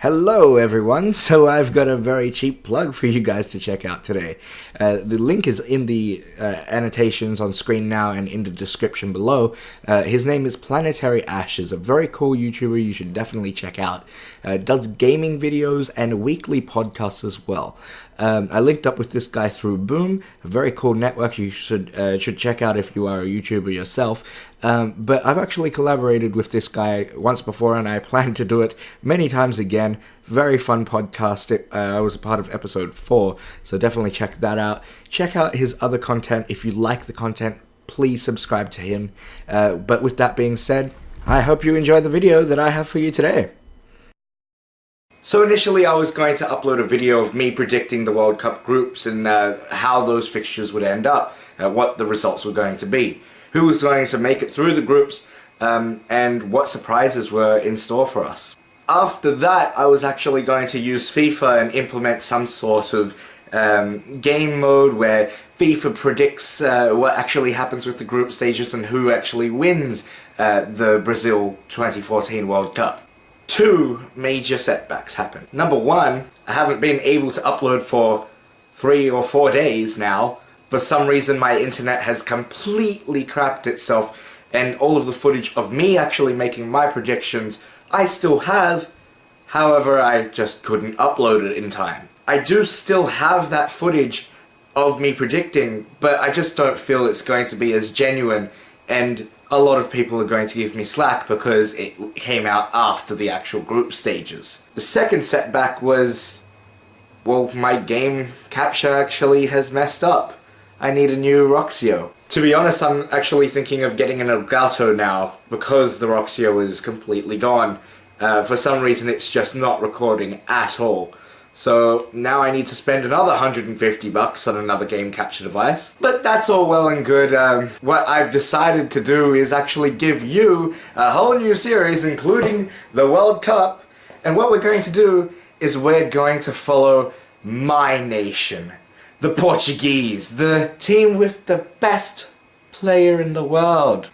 Hello everyone, so I've got a very cheap plug for you guys to check out today. The link is in the annotations on screen now and in the description below. His name is Planetary Ashes, a very cool YouTuber you should definitely check out. Does gaming videos and weekly podcasts as well. I linked up with this guy through Boom, a very cool network you should check out if you are a YouTuber yourself. But I've actually collaborated with this guy once before and I plan to do it many times again. Very fun podcast. I was a part of episode 4, so definitely check that out. Check out his other content. If you like the content, please subscribe to him. But with that being said, I hope you enjoy the video that I have for you today. So initially I was going to upload a video of me predicting the World Cup groups and how those fixtures would end up, what the results were going to be, who was going to make it through the groups, and what surprises were in store for us. After that I was actually going to use FIFA and implement some sort of game mode where FIFA predicts what actually happens with the group stages and who actually wins the Brazil 2014 World Cup. Two major setbacks happened. Number one, I haven't been able to upload for 3 or 4 days now. For some reason my internet has completely crapped itself and all of the footage of me actually making my predictions I still have, however I just couldn't upload it in time. I do still have that footage of me predicting, but I just don't feel it's going to be as genuine, and a lot of people are going to give me slack because it came out after the actual group stages. The second setback was, well, my game capture actually has messed up. I need a new Roxio. To be honest, I'm actually thinking of getting an Elgato now because the Roxio is completely gone. For some reason it's just not recording at all. So now I need to spend another $150 on another game capture device. But that's all well and good. What I've decided to do is actually give you a whole new series including the World Cup. And what we're going to do is we're going to follow my nation. The Portuguese, the team with the best player in the world.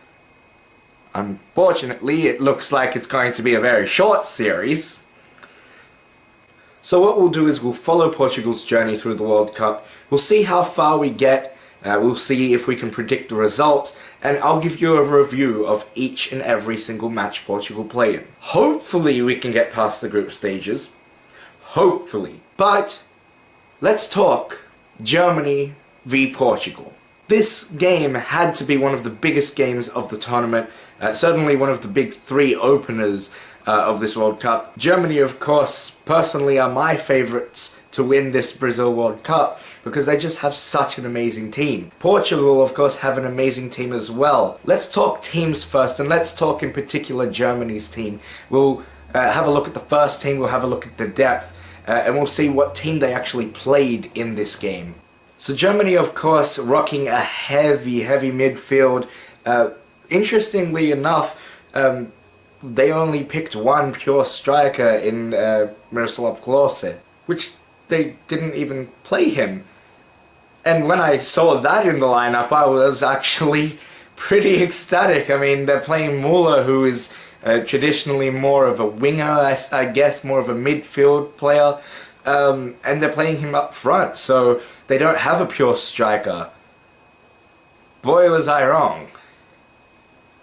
Unfortunately, it looks like it's going to be a very short series. So what we'll do is we'll follow Portugal's journey through the World Cup. We'll see how far we get. We'll see if we can predict the results. And I'll give you a review of each and every single match Portugal play in. Hopefully we can get past the group stages. Hopefully. But let's talk Germany v Portugal. This game had to be one of the biggest games of the tournament, certainly one of the big 3 openers of this World Cup. Germany, of course, personally are my favourites to win this Brazil World Cup because they just have such an amazing team. Portugal, of course, have an amazing team as well. Let's talk teams first, and let's talk in particular Germany's team. We'll have a look at the first team, we'll have a look at the depth, and we'll see what team they actually played in this game. So Germany, of course, rocking a heavy midfield. Interestingly enough, they only picked one pure striker in Miroslav Klose, which they didn't even play him. And when I saw that in the lineup, I was actually pretty ecstatic. I mean, they're playing Müller, who is traditionally more of a winger, I guess, more of a midfield player. And they're playing him up front, so they don't have a pure striker. Boy, was I wrong.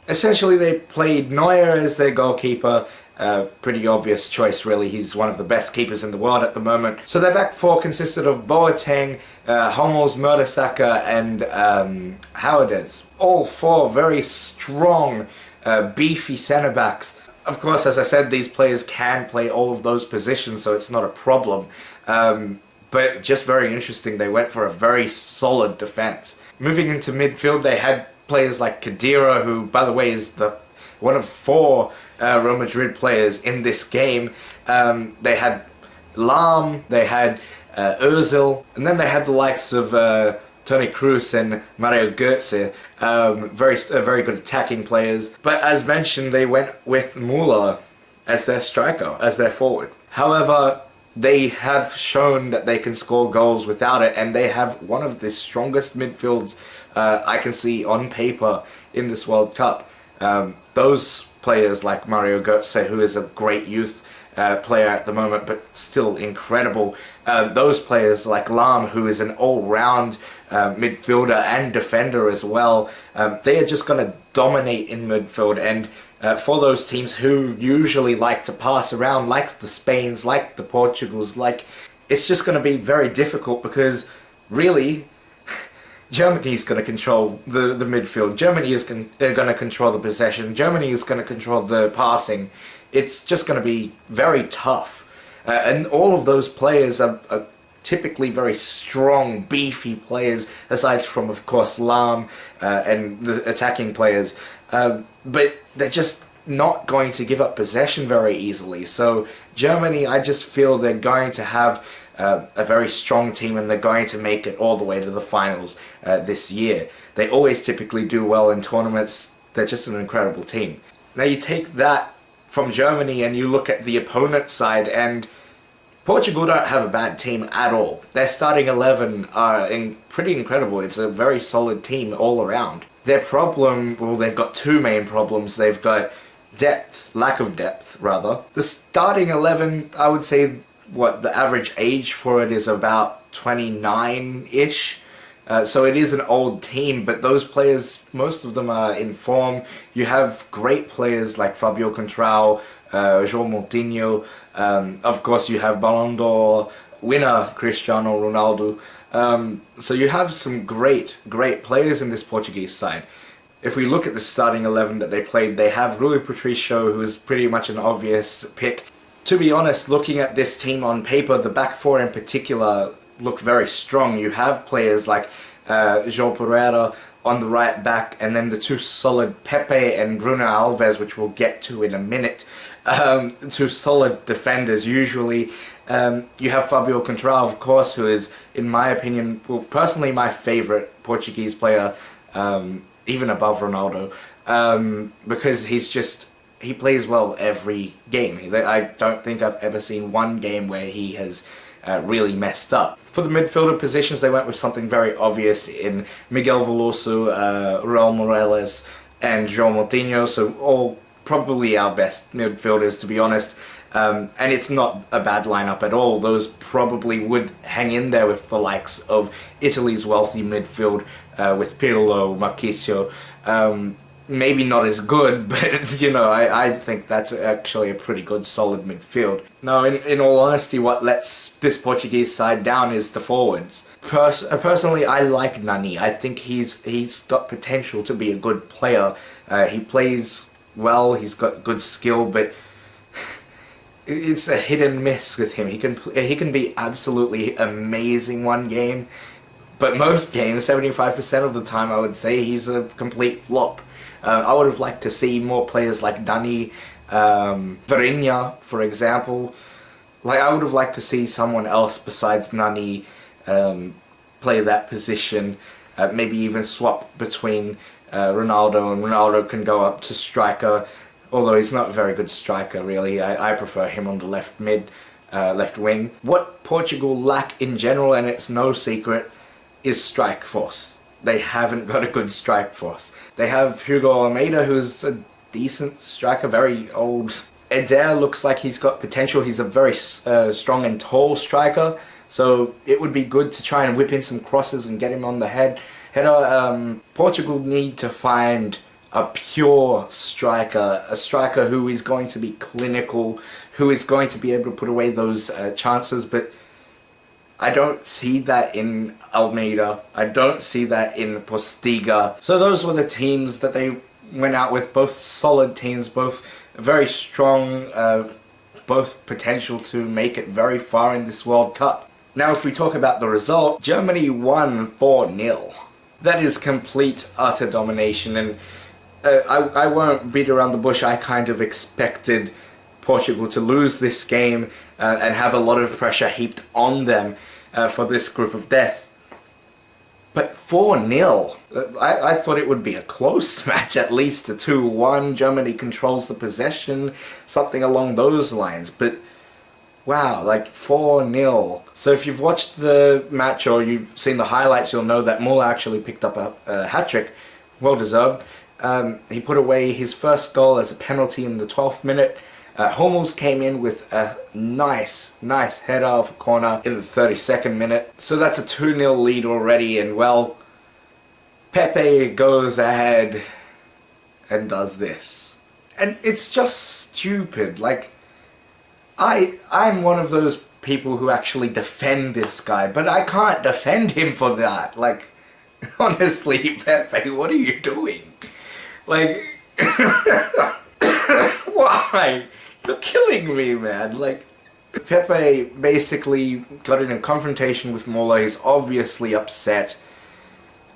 Essentially, they played Neuer as their goalkeeper. Pretty obvious choice, really. He's one of the best keepers in the world at the moment. So their back 4 consisted of Boateng, Hummels, Mertesacker, and Howardez. All 4 very strong, beefy centre-backs. Of course, as I said, these players can play all of those positions, so it's not a problem. But just very interesting, they went for a very solid defense. Moving into midfield, they had players like Khedira, who, by the way, is one of 4 Real Madrid players in this game. They had Lahm, they had Ozil, and then they had the likes of Toni Kroos and Mario Götze, very good attacking players. But as mentioned, they went with Müller as their striker, as their forward. However, they have shown that they can score goals without it, and they have one of the strongest midfields I can see on paper in this World Cup. Those players like Mario Götze, who is a great youth player at the moment, but still incredible. Those players like Lahm, who is an all-round midfielder and defender as well, they are just going to dominate in midfield. And for those teams who usually like to pass around, like the Spains, like the Portugals, it's just going to be very difficult, because really Germany's going to control the midfield. Germany is going to control the possession. Germany is going to control the passing. It's just going to be very tough. And all of those players are typically very strong, beefy players, aside from, of course, Lahm and the attacking players. But they're just not going to give up possession very easily. So Germany, I just feel they're going to have a very strong team, and they're going to make it all the way to the finals this year. They always typically do well in tournaments. They're just an incredible team. Now you take that from Germany and you look at the opponent side, and Portugal don't have a bad team at all. Their starting 11 are pretty incredible. It's a very solid team all around. Their problem, well, they've got two main problems. They've got depth, lack of depth rather. The starting 11, I would say, the average age for it is about 29-ish. So it is an old team, but those players, most of them are in form. You have great players like Fabio Contrao, João Moutinho. Of course, you have Ballon d'Or winner Cristiano Ronaldo. So you have some great players in this Portuguese side. If we look at the starting 11 that they played, they have Rui Patricio, who is pretty much an obvious pick. To be honest, looking at this team on paper, the back four in particular look very strong. You have players like João Pereira on the right back, and then the two solid Pepe and Bruno Alves, which we'll get to in a minute. Two solid defenders usually. You have Fabio Contrao, of course, who is, in my opinion, well, personally my favourite Portuguese player, even above Ronaldo, because he plays well every game. I don't think I've ever seen one game where he has really messed up. For the midfielder positions, they went with something very obvious in Miguel Veloso, Raul Morales, and João Moutinho, so all probably our best midfielders, to be honest. And it's not a bad lineup at all. Those probably would hang in there with the likes of Italy's wealthy midfield with Pirlo, Marchisio. Maybe not as good, but you know, I think that's actually a pretty good, solid midfield. Now, in all honesty, what lets this Portuguese side down is the forwards. Personally, I like Nani. I think he's got potential to be a good player. He plays well. He's got good skill, but it's a hit and miss with him. He can be absolutely amazing one game, but most games, 75% of the time, I would say he's a complete flop. I would have liked to see more players like Dani, Virinha, for example. I would have liked to see someone else besides Nani play that position. Maybe even swap between Ronaldo, and Ronaldo can go up to striker. Although he's not a very good striker, really. I prefer him on the left wing. What Portugal lack in general, and it's no secret, is strike force. They haven't got a good strike force. They have Hugo Almeida, who's a decent striker, very old. Eder looks like he's got potential. He's a very strong and tall striker, so it would be good to try and whip in some crosses and get him on the header. Portugal need to find a pure striker, a striker who is going to be clinical, who is going to be able to put away those chances, but I don't see that in Almeida. I don't see that in Postiga. So those were the teams that they went out with, both solid teams, both very strong, both potential to make it very far in this World Cup. Now if we talk about the result, Germany won 4-0. That is complete, utter domination, and I won't beat around the bush. I kind of expected Portugal to lose this game and have a lot of pressure heaped on them for this group of death. But 4-0, I thought it would be a close match, at least a 2-1. Germany controls the possession, something along those lines. But wow, 4-0. So if you've watched the match or you've seen the highlights, you'll know that Muller actually picked up a hat-trick, well deserved. He put away his first goal as a penalty in the 12th minute. Hummels came in with a nice header off a corner in the 32nd minute. So that's a 2-0 lead already, and well, Pepe goes ahead and does this. And it's just stupid. Like, I'm one of those people who actually defend this guy, but I can't defend him for that. Like, honestly, Pepe, what are you doing? Like, why? You're killing me, man. Like, Pepe basically got in a confrontation with Muller. He's obviously upset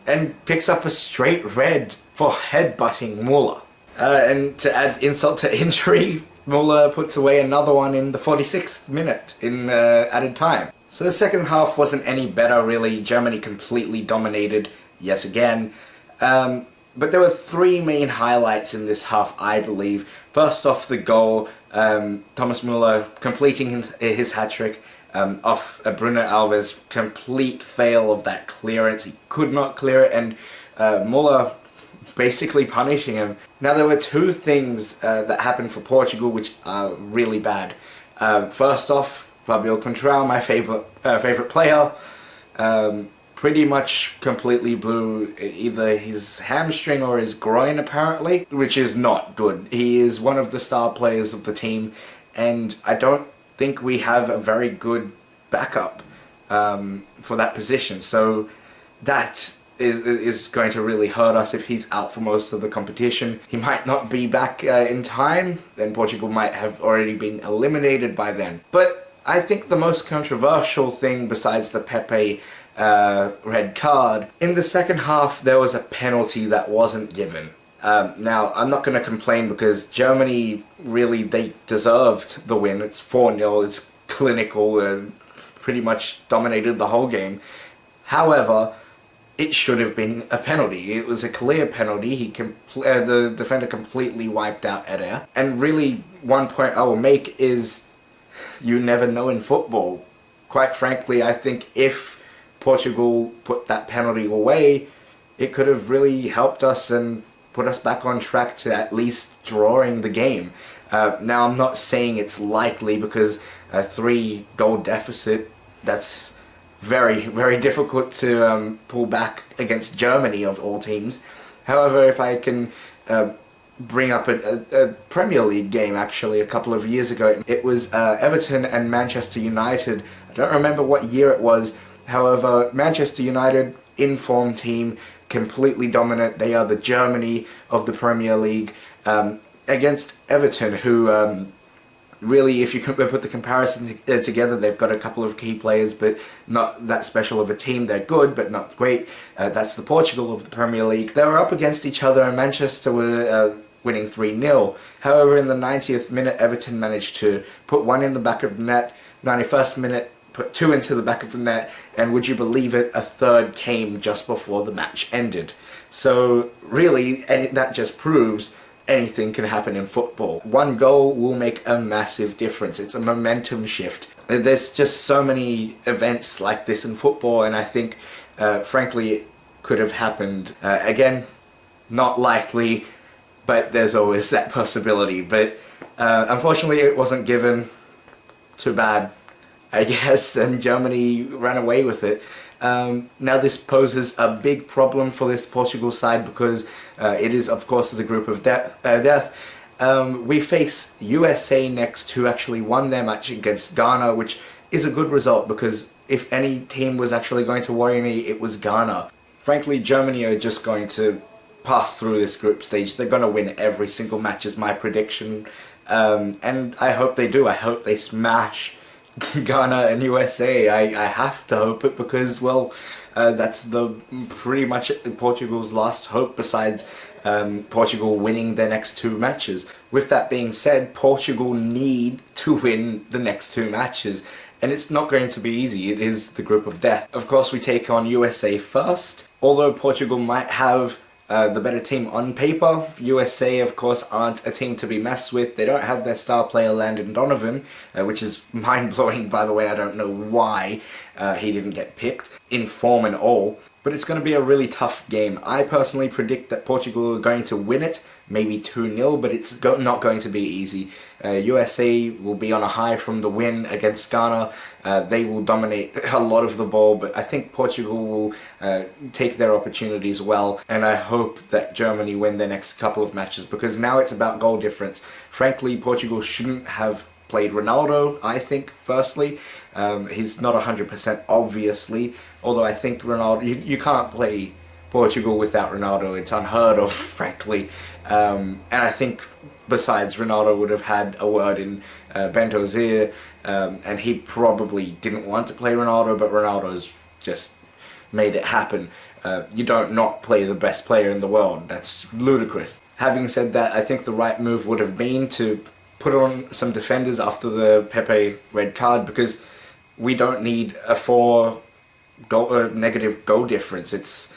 and picks up a straight red for headbutting Muller. And to add insult to injury, Muller puts away another one in the 46th minute in added time. So the second half wasn't any better, really. Germany completely dominated yet again. But there were three main highlights in this half, I believe. First off, the goal, Thomas Muller completing his hat-trick off Bruno Alves' complete fail of that clearance. He could not clear it, and Muller basically punishing him. Now, there were two things that happened for Portugal which are really bad. First off, Fabio Contral, my favorite player, pretty much completely blew either his hamstring or his groin, apparently, which is not good. He is one of the star players of the team, and I don't think we have a very good backup for that position. So that is going to really hurt us if he's out for most of the competition. He might not be back in time, and Portugal might have already been eliminated by then. But I think the most controversial thing besides the Pepe red card, in the second half there was a penalty that wasn't given. Now, I'm not going to complain because Germany, really, they deserved the win. It's 4-0, it's clinical, and pretty much dominated the whole game. However, it should have been a penalty. It was a clear penalty. The defender completely wiped out Eder. And really, one point I will make is, you never know in football. Quite frankly, I think if Portugal put that penalty away, it could have really helped us and put us back on track to at least drawing the game. Now, I'm not saying it's likely, because a 3-goal deficit, that's very difficult to pull back against Germany, of all teams. However, if I can bring up a Premier League game, actually, a couple of years ago, it was Everton and Manchester United. I don't remember what year it was. However, Manchester United, in-form team, completely dominant. They are the Germany of the Premier League, against Everton, who really, if you put the comparison together, they've got a couple of key players, but not that special of a team. They're good, but not great. That's the Portugal of the Premier League. They were up against each other, and Manchester were winning 3-0. However, in the 90th minute, Everton managed to put one in the back of the net. 91st minute, put two into the back of the net, and would you believe it, a third came just before the match ended. So really, that just proves anything can happen in football. One goal will make a massive difference. It's a momentum shift. There's just so many events like this in football, and I think, frankly, it could have happened. Again, not likely, but there's always that possibility. But unfortunately, it wasn't given. Too bad, I guess, and Germany ran away with it. Now this poses a big problem for this Portugal side, because it is, of course, the group of death. We face USA next, who actually won their match against Ghana, which is a good result, because if any team was actually going to worry me, it was Ghana. Frankly, Germany are just going to pass through this group stage. They're going to win every single match, is my prediction. And I hope they do. I hope they smash Ghana and USA. I have to hope it, because, well, that's pretty much Portugal's last hope, besides Portugal winning their next two matches. With that being said, Portugal need to win the next two matches, and it's not going to be easy. It is the group of death. Of course, we take on USA first. Although Portugal might have the better team on paper, USA, of course, aren't a team to be messed with. They don't have their star player Landon Donovan, which is mind-blowing, by the way. I don't know why he didn't get picked, in form and all. but it's going to be a really tough game. I personally predict that Portugal are going to win it, maybe 2-0, but it's not going to be easy. USA will be on a high from the win against Ghana. They will dominate a lot of the ball, but I think Portugal will take their opportunities well, and I hope that Germany win their next couple of matches, because now it's about goal difference. Frankly, Portugal shouldn't have played Ronaldo, I think, firstly. He's not 100% obviously, although I think Ronaldo, you can't play Portugal without Ronaldo. It's unheard of, frankly. And I think besides, Ronaldo would have had a word in Bento's ear, and he probably didn't want to play Ronaldo, but Ronaldo's just made it happen. You don't not play the best player in the world. That's ludicrous. Having said that, I think the right move would have been to put on some defenders after the Pepe red card, because we don't need a negative goal difference. It's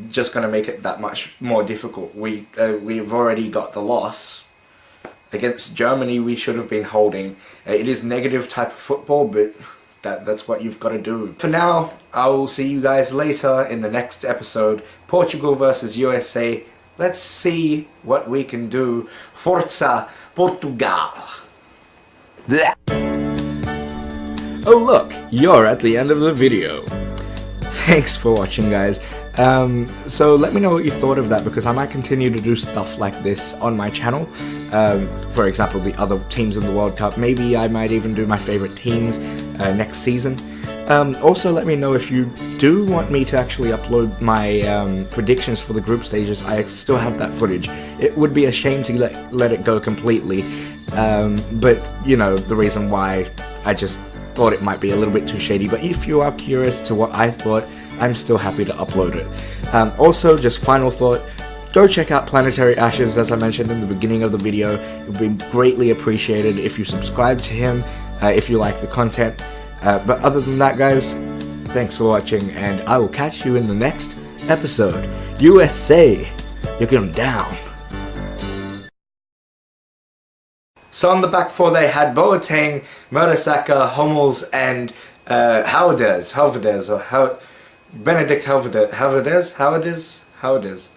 just going to make it that much more difficult. We've already got the loss. Against Germany, we should have been holding. It is negative type of football, but that's what you've got to do. For now, I will see you guys later in the next episode. Portugal versus USA. Let's see what we can do. Forza Portugal! Blech. Oh look, you're at the end of the video. Thanks for watching, guys. So let me know what you thought of that, because I might continue to do stuff like this on my channel. For example, the other teams in the World Cup. Maybe I might even do my favorite teams next season. Also, let me know if you do want me to actually upload my predictions for the group stages. I still have that footage. It would be a shame to let it go completely, but you know, the reason why, I just thought it might be a little bit too shady. But if you are curious to what I thought, I'm still happy to upload it. Also, just final thought, go check out Planetary Ashes, as I mentioned in the beginning of the video. It would be greatly appreciated if you subscribe to him, if you like the content. But other than that, guys, thanks for watching, and I will catch you in the next episode. USA, you're going down. So on the back four they had Boateng, Mertesacker, Hummels, and Benedict Helvedez.